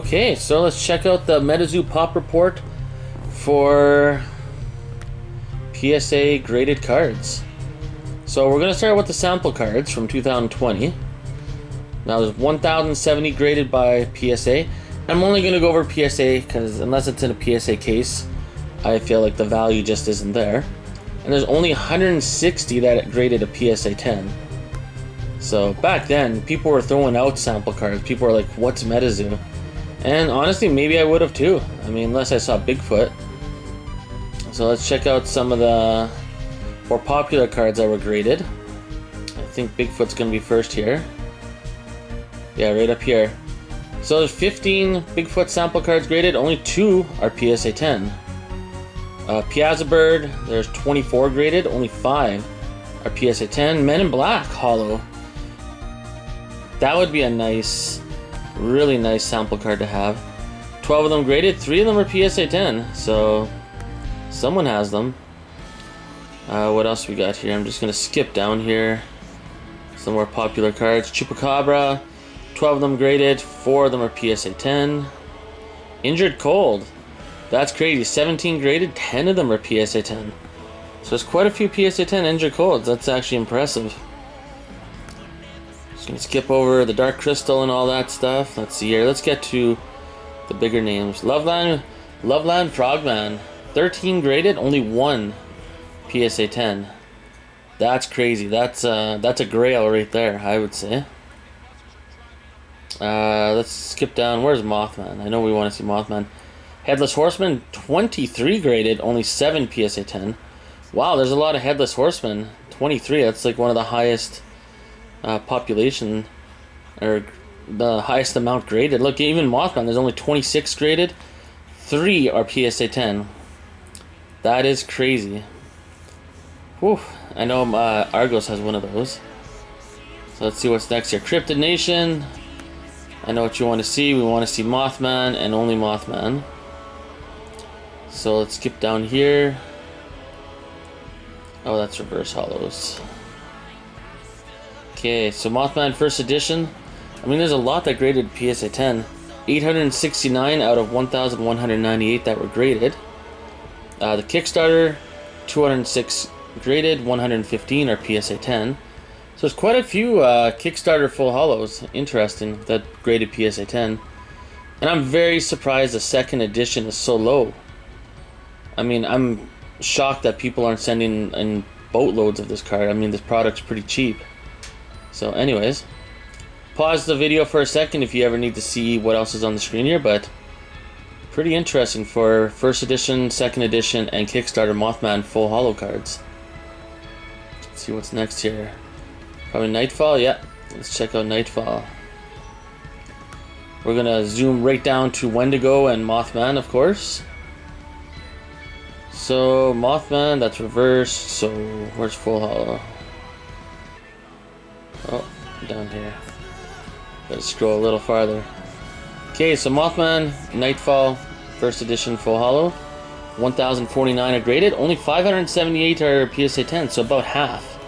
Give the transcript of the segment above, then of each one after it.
Okay, so let's check out the MetaZoo Pop Report for PSA graded cards. So we're going to start with the sample cards from 2020. Now there's 1,070 graded by PSA. I'm only going to go over PSA because unless it's in a PSA case, I feel like the value just isn't there. And there's only 160 that graded a PSA 10. So back then, people were throwing out sample cards. People were like, what's MetaZoo? And honestly, maybe I would have too. I mean, unless I saw Bigfoot. So let's check out some of the more popular cards that were graded. I think Bigfoot's going to be first here. Yeah, right up here. So there's 15 Bigfoot sample cards graded. Only 2 are PSA 10. Piazza Bird, there's 24 graded. Only 5 are PSA 10. Men in Black Hollow. That would be a nice, really nice sample card to have. 12 of them graded. 3 of them are PSA 10. So someone has them. What else we got here? I'm just going to skip down here. Some more popular cards. Chupacabra. 12 of them graded. 4 of them are PSA 10. Injured Cold. That's crazy. 17 graded. 10 of them are PSA 10. So there's quite a few PSA 10 Injured Colds. That's actually impressive. Just going to skip over the Dark Crystal and all that stuff. Let's see here. Let's get to the bigger names. Loveland Frogman. 13 graded. Only 1 PSA 10. That's crazy. That's a grail right there, I would say. Let's skip down. Where's Mothman? I know we want to see Mothman. Headless Horseman, 23 graded, only 7 PSA 10. Wow, there's a lot of Headless Horsemen. 23, that's like one of the highest population, or the highest amount graded. Look, even Mothman, there's only 26 graded. 3 are PSA 10. That is crazy. Whew, I know Argos has one of those. So let's see what's next here. Cryptid Nation. I know what you want to see. We want to see Mothman and only Mothman. So let's skip down here. Oh, that's reverse hollows. Okay, so Mothman first edition. I mean, there's a lot that graded PSA 10. 869 out of 1,198 that were graded. The Kickstarter, 206 graded, 115 are PSA 10. So there's quite a few Kickstarter full hollows, interesting, that graded PSA 10. And I'm very surprised the second edition is so low. I mean, I'm shocked that people aren't sending in boatloads of this card. I mean, this product's pretty cheap. So anyways, pause the video for a second if you ever need to see what else is on the screen here, but pretty interesting for first edition, second edition, and Kickstarter Mothman full hollow cards. Let's see what's next here. Probably Nightfall, yeah. Let's check out Nightfall. We're gonna zoom right down to Wendigo and Mothman, of course. So Mothman, that's reversed. So where's full hollow? Oh, down here. Gotta scroll a little farther. Okay, so Mothman, Nightfall, first edition full hollow. 1,049 are graded. Only 578 are PSA 10, so about half.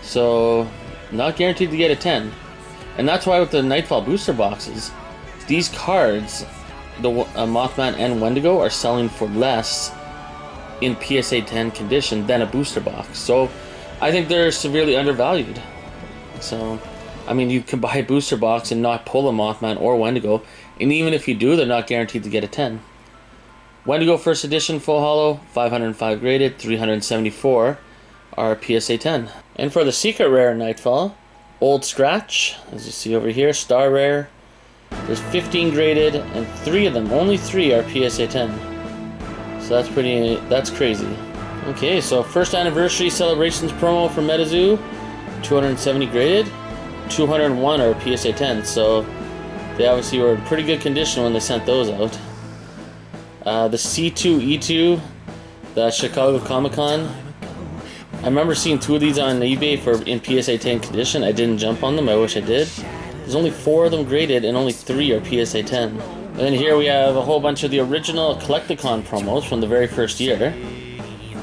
So not guaranteed to get a 10. And that's why with the Nightfall booster boxes, these cards, the Mothman and Wendigo, are selling for less in PSA 10 condition than a booster box. So I think they're severely undervalued. So, I mean, you can buy a booster box and not pull a Mothman or Wendigo, and even if you do, they're not guaranteed to get a 10. Wendigo first edition full hollow, 505 graded, 374 are PSA 10. And for the secret rare Nightfall, Old Scratch, as you see over here, star rare. There's 15 graded, and 3 of them, only 3 are PSA 10. So that's crazy. Okay, so first anniversary celebrations promo for MetaZoo, 270 graded, 201 are PSA 10. So they obviously were in pretty good condition when they sent those out. The C2E2, the Chicago Comic Con. I remember seeing 2 of these on eBay in PSA 10 condition. I didn't jump on them. I wish I did. There's only 4 of them graded, and only 3 are PSA 10. And then here we have a whole bunch of the original Collecticon promos from the very first year.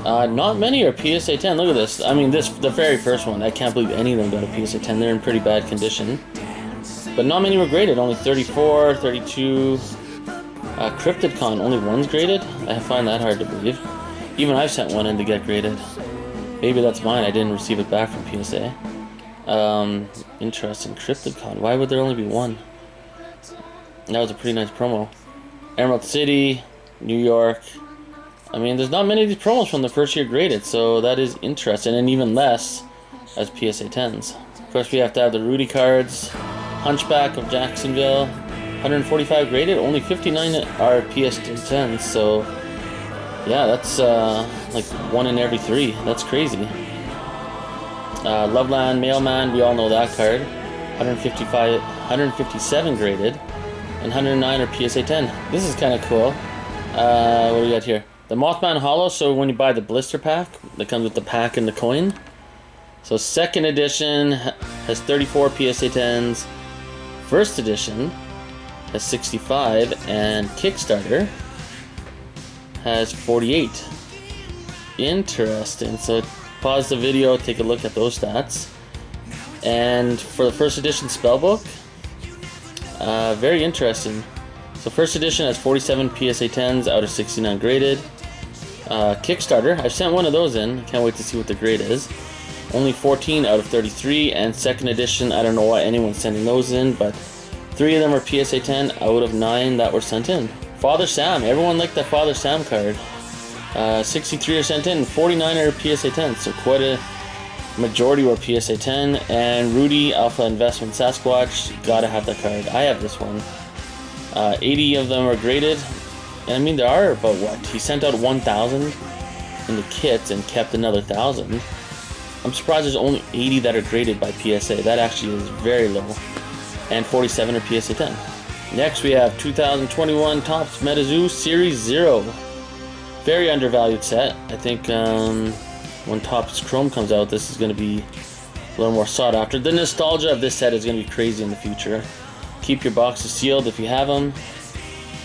Not many are PSA 10. Look at this. I mean, the very first one. I can't believe any of them got a PSA 10. They're in pretty bad condition. But not many were graded, only 34, 32. Cryptid only one's graded? I find that hard to believe. Even I've sent one in to get graded. Maybe that's mine, I didn't receive it back from PSA. Interesting. Cryptid why would there only be one? That was a pretty nice promo. Emerald City, New York. I mean, there's not many of these promos from the first year graded, so that is interesting, and even less as PSA 10s. Of course, we have to have the Rudy cards. Hunchback of Jacksonville, 145 graded, only 59 are PSA 10s, so yeah, that's like 1 in every 3. That's crazy. Loveland Mailman, we all know that card. 157 graded, and 109 are PSA 10. This is kind of cool. What do we got here? The Mothman Hollow, so when you buy the blister pack, that comes with the pack and the coin. So second edition has 34 PSA 10s. First edition has 65, and Kickstarter has 48. Interesting. So pause the video, take a look at those stats. And for the first edition spellbook, very interesting. So first edition has 47 PSA 10s out of 69 graded. Kickstarter, I've sent one of those in. Can't wait to see what the grade is. Only 14 out of 33. And second edition, I don't know why anyone's sending those in, but 3 of them are PSA 10 out of 9 that were sent in. Father Sam, everyone liked that Father Sam card. 63 are sent in, and 49 are PSA 10, so quite a majority were PSA 10. And Rudy Alpha Investment Sasquatch, gotta have that card. I have this one. 80 of them are graded. And I mean, there are about what? He sent out 1,000 in the kits and kept another 1,000. I'm surprised there's only 80 that are graded by PSA. That actually is very low. And 47 are PSA 10. Next we have 2021 Topps MetaZoo Series 0. Very undervalued set. I think when Topps Chrome comes out, this is going to be a little more sought after. The nostalgia of this set is going to be crazy in the future. Keep your boxes sealed if you have them.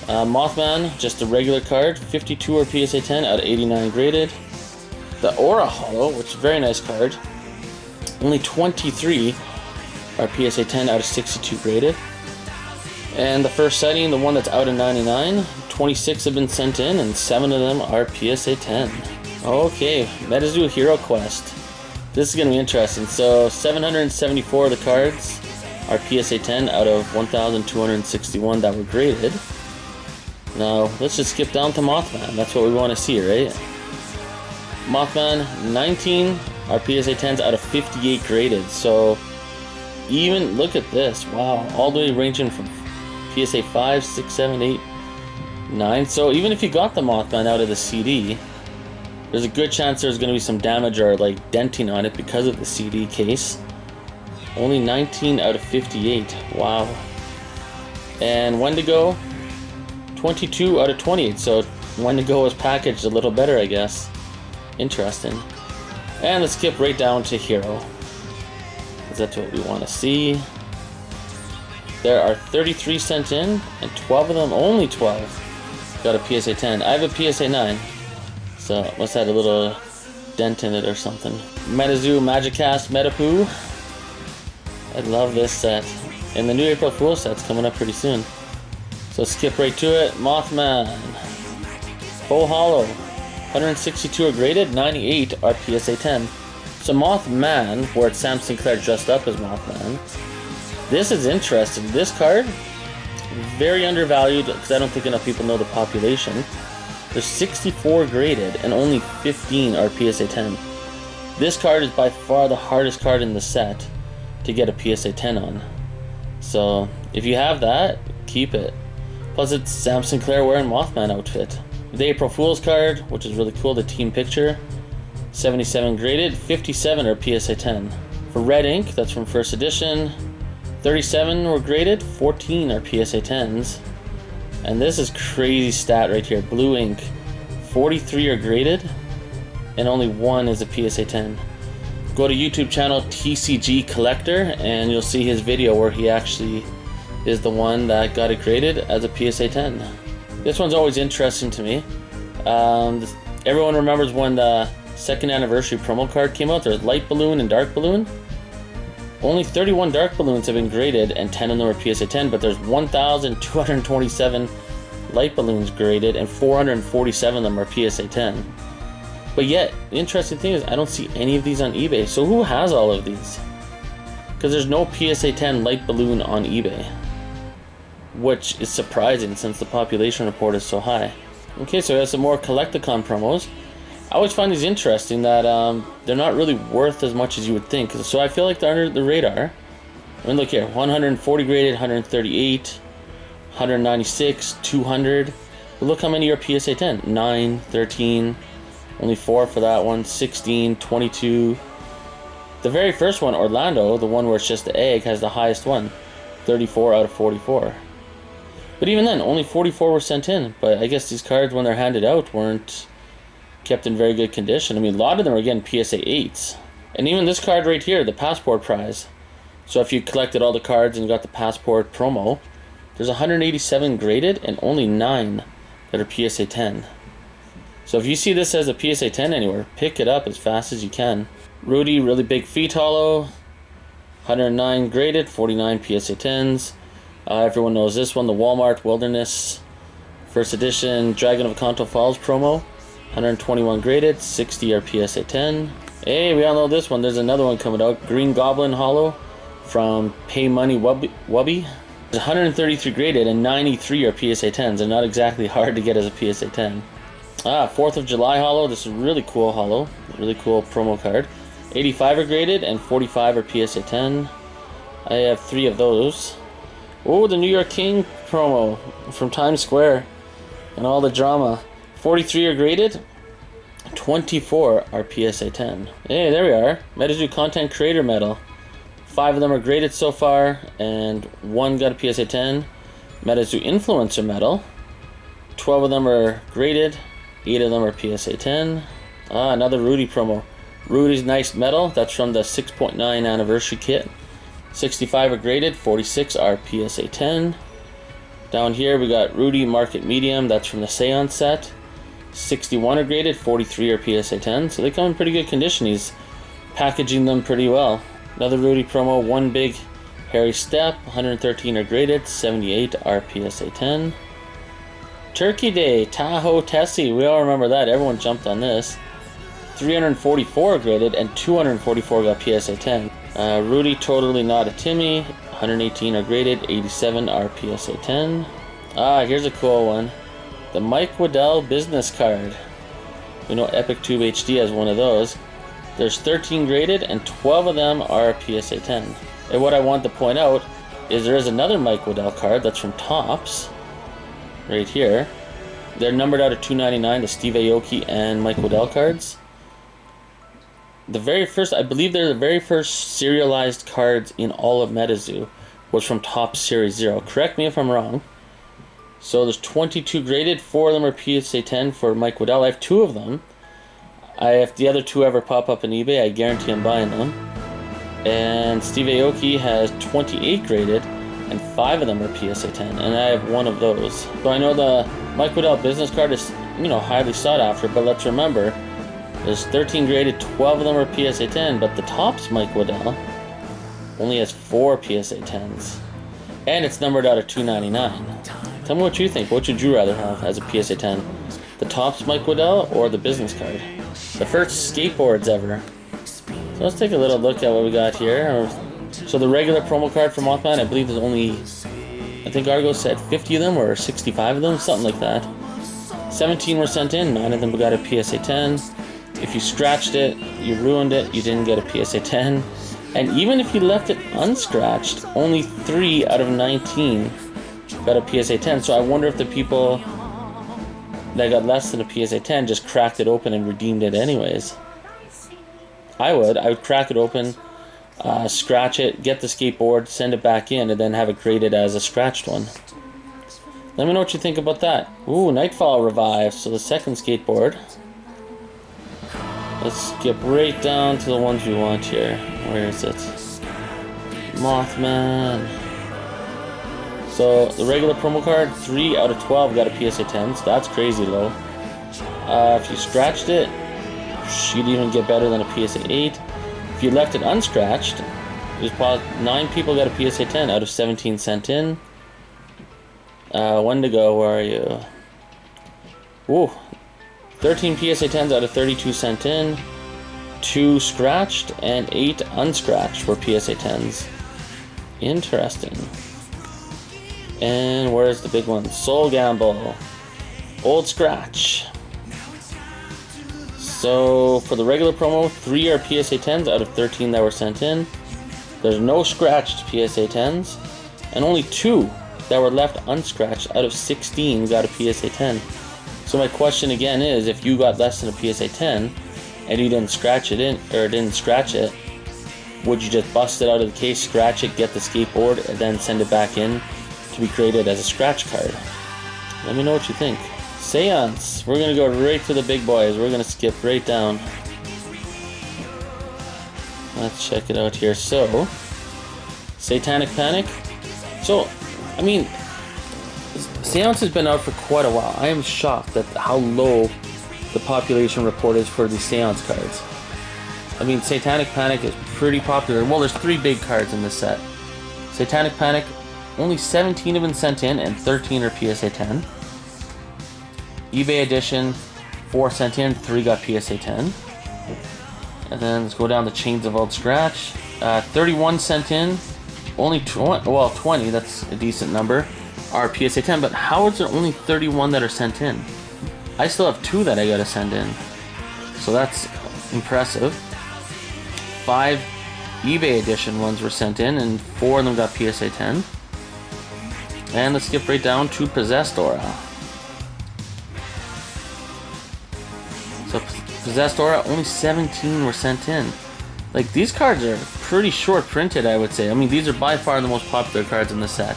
Mothman, just a regular card. 52 are PSA 10 out of 89 graded. The Aura Hollow, which is a very nice card. Only 23 are PSA 10 out of 62 graded. And the first sighting, the one that's out of 99, 26 have been sent in, and 7 of them are PSA 10. Okay, MetaZoo Hero Quest. This is going to be interesting. So 774 of the cards are PSA 10 out of 1,261 that were graded. Now, let's just skip down to Mothman. That's what we want to see, right? Mothman, 19 are PSA 10s out of 58 graded. So, even, look at this. Wow, all the way ranging from PSA 5, 6, 7, 8, 9. So, even if you got the Mothman out of the CD, there's a good chance there's going to be some damage or like denting on it because of the CD case. Only 19 out of 58. Wow. And Wendigo, 22 out of 28. So Wendigo was packaged a little better, I guess. Interesting. And let's skip right down to Hero, because that's what we want to see. There are 33 sent in, and 12 of them, only 12, got a PSA 10. I have a PSA 9, so it must have had a little dent in it or something. MetaZoo Magicast Metapoo. I love this set. And the new April Fool's set's coming up pretty soon. So skip right to it. Mothman. Full Hollow. 162 are graded, 98 are PSA 10. So Mothman, where it's Sam Sinclair dressed up as Mothman. This is interesting. This card, very undervalued because I don't think enough people know the population. There's 64 graded and only 15 are PSA 10. This card is by far the hardest card in the set to get a PSA 10 on. So if you have that, keep it. Plus it's Sam Sinclair wearing Mothman outfit. The April Fool's card, which is really cool, the team picture. 77 graded, 57 are PSA 10. For Red Ink, that's from first edition, 37 were graded, 14 are PSA 10s. And this is crazy stat right here. Blue Ink, 43 are graded, and only 1 is a PSA 10. Go to YouTube channel TCG Collector, and you'll see his video where he actually is the one that got it graded as a PSA 10. This one's always interesting to me. Everyone remembers when the second anniversary promo card came out. There's Light Balloon and Dark Balloon. Only 31 dark balloons have been graded, and 10 of them are PSA 10, but there's 1,227 light balloons graded, and 447 of them are PSA 10. But yet, the interesting thing is I don't see any of these on eBay. So who has all of these? Because there's no PSA 10 light balloon on eBay, which is surprising since the population report is so high. Okay, so we have some more Collecticon promos. I always find these interesting that they're not really worth as much as you would think. So I feel like they're under the radar. I mean, look here, 140 graded, 138, 196, 200. But look how many are PSA 10. 9, 13, only 4 for that one, 16, 22. The very first one, Orlando, the one where it's just the egg, has the highest one, 34 out of 44. But even then, only 44 were sent in. But I guess these cards, when they're handed out, weren't kept in very good condition. I mean, a lot of them are getting PSA 8s. And even this card right here, the Passport prize. So if you collected all the cards and you got the Passport promo, there's 187 graded and only 9 that are PSA 10. So if you see this as a PSA 10 anywhere, pick it up as fast as you can. Rudy, really big feet hollow, 109 graded, 49 PSA 10s. Everyone knows this one, the Walmart Wilderness First Edition Dragon of Akanto Falls promo. 121 graded, 60 are PSA 10. Hey, we all know this one. There's another one coming out. Green Goblin Hollow from Pay Money Wubby. 133 graded and 93 are PSA 10s. They're not exactly hard to get as a PSA 10. 4th of July Hollow. This is a really cool hollow. Really cool promo card. 85 are graded and 45 are PSA 10. I have 3 of those. Oh, the New York King promo from Times Square and all the drama. 43 are graded, 24 are PSA 10. Hey, there we are. MetaZoo Content Creator Medal. 5 of them are graded so far, and 1 got a PSA 10. MetaZoo Influencer Medal. 12 of them are graded, 8 of them are PSA 10. Another Rudy promo. Rudy's Nice Medal, that's from the 6.9 anniversary kit. 65 are graded, 46 are PSA 10. Down here we got Rudy Market Medium, that's from the Seance set. 61 are graded, 43 are PSA 10, so they come in pretty good condition. He's packaging them pretty well. Another Rudy promo, One Big Hairy Step, 113 are graded, 78 are PSA 10. Turkey Day, Tahoe Tessie, we all remember that, everyone jumped on this. 344 are graded and 244 got PSA 10. Rudy Totally Not a Timmy, 118 are graded, 87 are PSA 10. Here's a cool one. The Mike Waddell business card. We know Epic Tube HD has one of those. There's 13 graded and 12 of them are PSA 10. And what I want to point out is there is another Mike Waddell card that's from Topps. Right here. They're numbered out of 299, the Steve Aoki and Mike Waddell cards. The very first, I believe they're the very first serialized cards in all of MetaZoo was from Topps Series 0. Correct me if I'm wrong. So there's 22 graded, 4 of them are PSA 10 for Mike Waddell. I have 2 of them. If the other 2 ever pop up on eBay, I guarantee I'm buying them. And Steve Aoki has 28 graded, and 5 of them are PSA 10, and I have 1 of those. So I know the Mike Waddell business card is, highly sought after, but let's remember, there's 13 graded, 12 of them are PSA 10, but the Topps Mike Waddell only has 4 PSA 10s. And it's numbered out of 299. Tell me what you think. What would you rather have as a PSA 10? The Topps Mike Waddell or the business card? The first skateboards ever. So let's take a little look at what we got here. So the regular promo card for Mothman, I believe there's only, I think Argo said 50 of them or 65 of them, something like that. 17 were sent in, 9 of them got a PSA 10. If you scratched it, you ruined it, you didn't get a PSA 10. And even if you left it unscratched, only 3 out of 19 got a PSA 10. So I wonder if the people that got less than a PSA 10 just cracked it open and redeemed it anyways. I would crack it open, scratch it, get the skateboard, send it back in, and then have it graded as a scratched one. Let me know what you think about that. Ooh, Nightfall revived, so the second skateboard. Let's skip right down to the ones we want here. Where is it? Mothman. So the regular promo card, 3 out of 12 got a PSA 10, so that's crazy low. If you scratched it, you'd even get better than a PSA 8. If you left it unscratched, Nine people got a PSA 10 out of 17 sent in. One to go. Where are you? Ooh, 13 PSA 10s out of 32 sent in. 2 scratched and 8 unscratched were PSA 10s. Interesting. And where's the big one? Soul Gamble. Old scratch. So for the regular promo, 3 are PSA 10s out of 13 that were sent in. There's no scratched PSA 10s, and only 2 that were left unscratched out of 16 got a PSA 10. So my question again is, if you got less than a PSA 10 and you didn't scratch it in, or didn't scratch it, would you just bust it out of the case, scratch it, get the skateboard, and then send it back in to be created as a scratch card? Let me know what you think. Seance. We're gonna go right to the big boys. We're gonna skip right down. Let's check it out here. So, Satanic Panic. So, I mean, Seance has been out for quite a while. I am shocked at how low the population report is for the Seance cards. I mean, Satanic Panic is pretty popular. Well, there's 3 big cards in this set. Satanic Panic, only 17 have been sent in, and 13 are PSA 10. eBay edition, 4 sent in, 3 got PSA 10. And then let's go down the Chains of Old Scratch. 31 sent in, only 20, that's a decent number, are PSA 10. But how is there only 31 that are sent in? I still have 2 that I gotta send in. So that's impressive. 5 eBay edition ones were sent in, and 4 of them got PSA 10. And let's skip right down to Possessed Aura. So Possessed Aura, only 17 were sent in. Like, these cards are pretty short printed, I would say. I mean, these are by far the most popular cards in the set,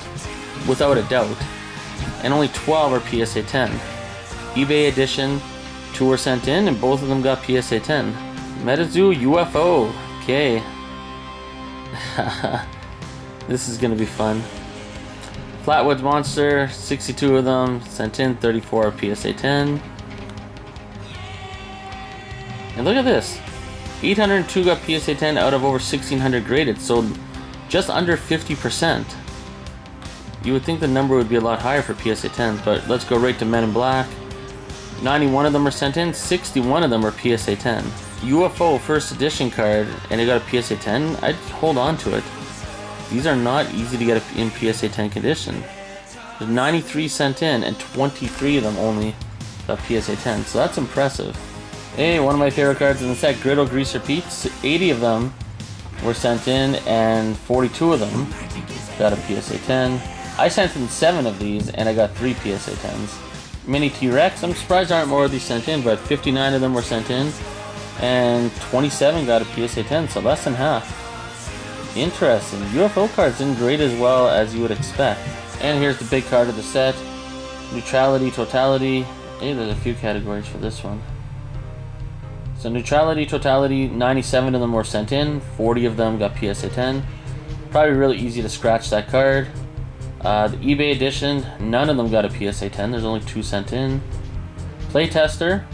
without a doubt. And only 12 are PSA 10. eBay edition, 2 were sent in, and both of them got PSA 10. MetaZoo UFO. Okay. This is gonna be fun. Flatwoods Monster, 62 of them sent in, 34 are PSA 10. And look at this, 802 got PSA 10 out of over 1,600 graded, so just under 50%. You would think the number would be a lot higher for PSA 10s, but let's go right to Men in Black. 91 of them are sent in, 61 of them are PSA 10. UFO first edition card, and it got a PSA 10, I'd hold on to it. These are not easy to get in PSA 10 condition. There's 93 sent in, and 23 of them only got PSA 10, so that's impressive. Hey, one of my favorite cards in the set, Griddle Greaser Pete's. 80 of them were sent in, and 42 of them got a PSA 10. I sent in 7 of these, and I got 3 PSA 10s. Mini T-Rex, I'm surprised there aren't more of these sent in, but 59 of them were sent in, and 27 got a PSA 10, so less than half. Interesting. UFO cards didn't grade as well as you would expect. And here's the big card of the set, Neutrality Totality. Hey, there's a few categories for this one. So Neutrality Totality, 97 of them were sent in, 40 of them got PSA 10. Probably really easy to scratch that card. The eBay edition, none of them got a PSA 10, there's only 2 sent in. Playtester,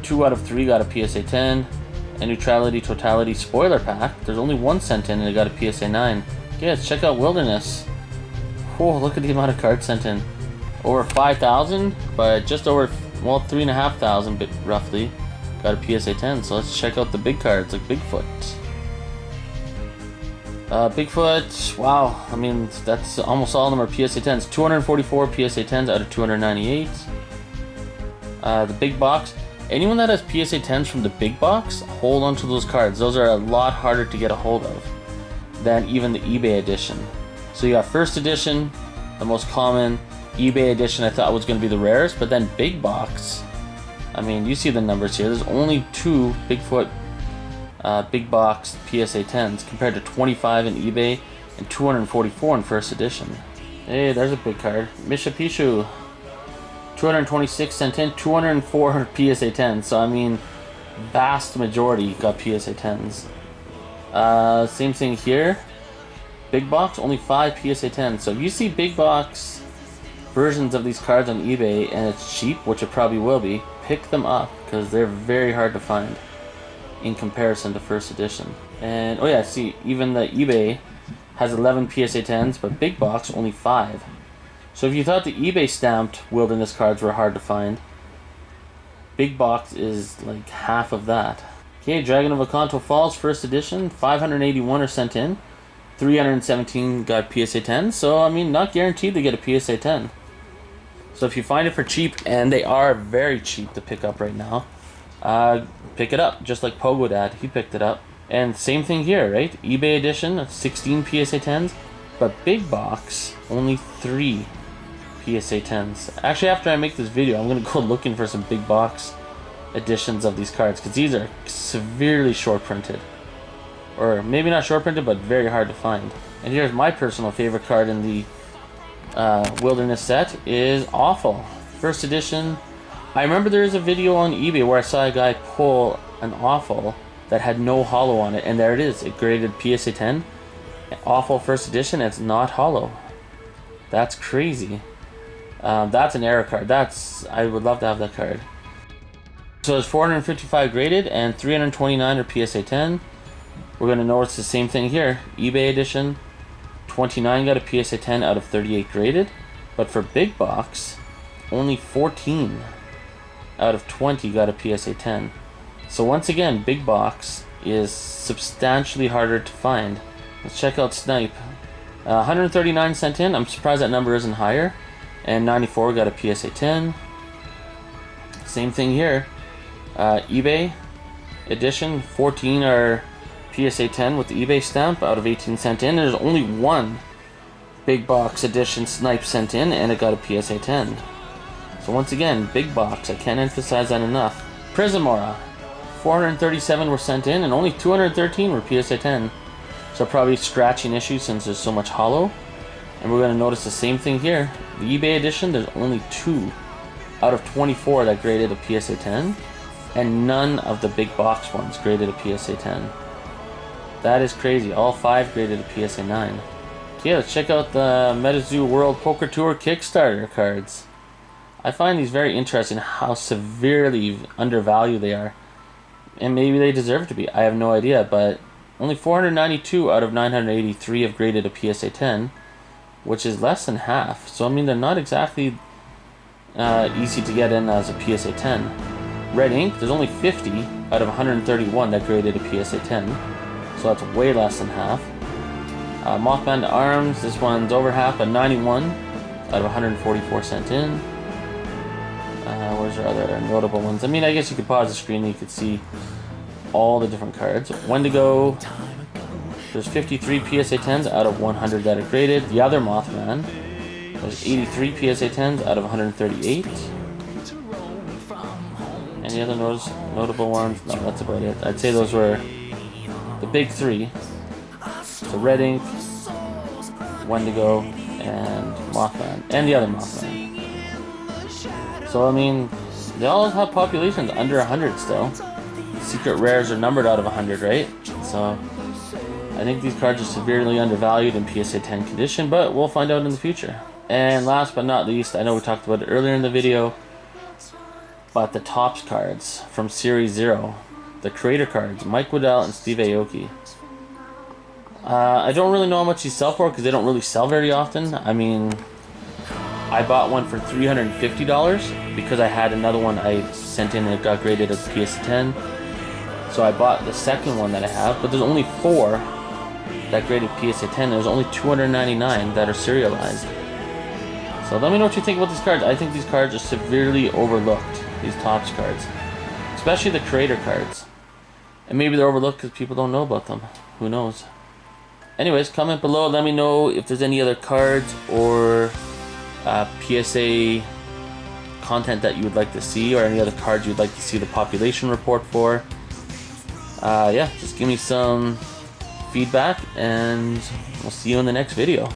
2 out of 3 got a PSA 10. And Neutrality Totality Spoiler Pack, there's only 1 sent in and it got a PSA 9. Okay, let's check out Wilderness. Whoa, look at the amount of cards sent in. Over 5,000, but just over, well, 3,500 bit roughly got a PSA 10. So let's check out the big cards like Bigfoot. Bigfoot, wow, I mean, that's almost all of them are PSA 10s. 244 PSA 10s out of 298. The big box, anyone that has PSA 10s from the big box, hold on to those cards. Those are a lot harder to get a hold of than even the eBay edition. So you got first edition, the most common. eBay edition I thought was going to be the rarest, but then big box, I mean, you see the numbers here. There's only 2 Bigfoot big box PSA 10s compared to 25 in eBay and 244 in first edition. Hey, there's a big card. Mishapishu, 226 sent in, 204 PSA 10s. So I mean, vast majority got PSA 10s. Same thing here. Big box, only 5 PSA 10s. So if you see big box versions of these cards on eBay and it's cheap, which it probably will be, pick them up because they're very hard to find. in comparison to first edition. And oh yeah, see, even the eBay has 11 PSA 10s, but big box only 5. So if you thought the eBay stamped Wilderness cards were hard to find, big box is like half of that. Okay, Dragon of Akanto Falls first edition, 581 are sent in, 317 got PSA 10. So I mean, not guaranteed to get a PSA 10. So if you find it for cheap, and they are very cheap to pick up right now, pick it up. Just like Pogo Dad, he picked it up. And same thing here, right? eBay edition, 16 PSA 10s, but big box, only 3 PSA 10s. Actually, after I make this video, I'm going to go looking for some big box editions of these cards, because these are severely short printed. Or maybe not short printed, but very hard to find. And here's my personal favorite card in the Wilderness set is Awful. First edition. I remember there is a video on eBay where I saw a guy pull an Awful that had no holo on it, and there it is. It graded PSA 10. Awful first edition, it's not holo. That's crazy. That's an error card. I would love to have that card. So it's 455 graded and 329 are PSA 10. We're going to notice the same thing here. eBay edition, 29 got a PSA 10 out of 38 graded. But for big box, only 14 out of 20 got a PSA 10. So once again, big box is substantially harder to find. Let's check out Snipe. 139 sent in. I'm surprised that number isn't higher. And 94 got a PSA 10. Same thing here. eBay edition, 14 are PSA 10 with the eBay stamp out of 18 sent in. There's only one big box edition Snipe sent in, and it got a PSA 10. So once again, big box. I can't emphasize that enough. Prismora, 437 were sent in, and only 213 were PSA 10. So probably scratching issue since there's so much holo. And we're going to notice the same thing here. The eBay edition, there's only 2 out of 24 that graded a PSA 10. And none of the big box ones graded a PSA 10. That is crazy. All 5 graded a PSA 9. Okay, let's check out the MetaZoo World Poker Tour Kickstarter cards. I find these very interesting, how severely undervalued they are. And maybe they deserve to be. I have no idea, but only 492 out of 983 have graded a PSA 10, which is less than half. So I mean, they're not exactly easy to get in as a PSA 10. Red ink, there's only 50 out of 131 that graded a PSA 10, so that's way less than half. Mothman to Arms, this one's over half, but 91 out of 144 sent in. Where's our other notable ones? I mean, I guess you could pause the screen and you could see all the different cards. Wendigo, there's 53 PSA 10s out of 100 that are graded. The other Mothman, there's 83 PSA 10s out of 138. Any other notable ones? No, that's about it. I'd say those were the big 3. So Red Ink, Wendigo, and Mothman. And the other Mothman. So I mean, they all have populations under 100 still. Secret rares are numbered out of 100, right? So I think these cards are severely undervalued in PSA 10 condition, but we'll find out in the future. And last but not least, I know we talked about it earlier in the video, but the Topps cards from Series 0, the creator cards, Mike Waddell and Steve Aoki. I don't really know how much these sell for because they don't really sell very often. I mean, I bought one for $350 because I had another one I sent in and it got graded as PSA 10. So I bought the second one that I have, but there's only 4 that graded PSA 10. There's only 299 that are serialized. So let me know what you think about these cards. I think these cards are severely overlooked, these Topps cards. Especially the creator cards. And maybe they're overlooked because people don't know about them. Who knows? Anyways, comment below. Let me know if there's any other cards or PSA content that you would like to see, or any other cards you'd like to see the population report for. Yeah, just give me some feedback, and we'll see you in the next video.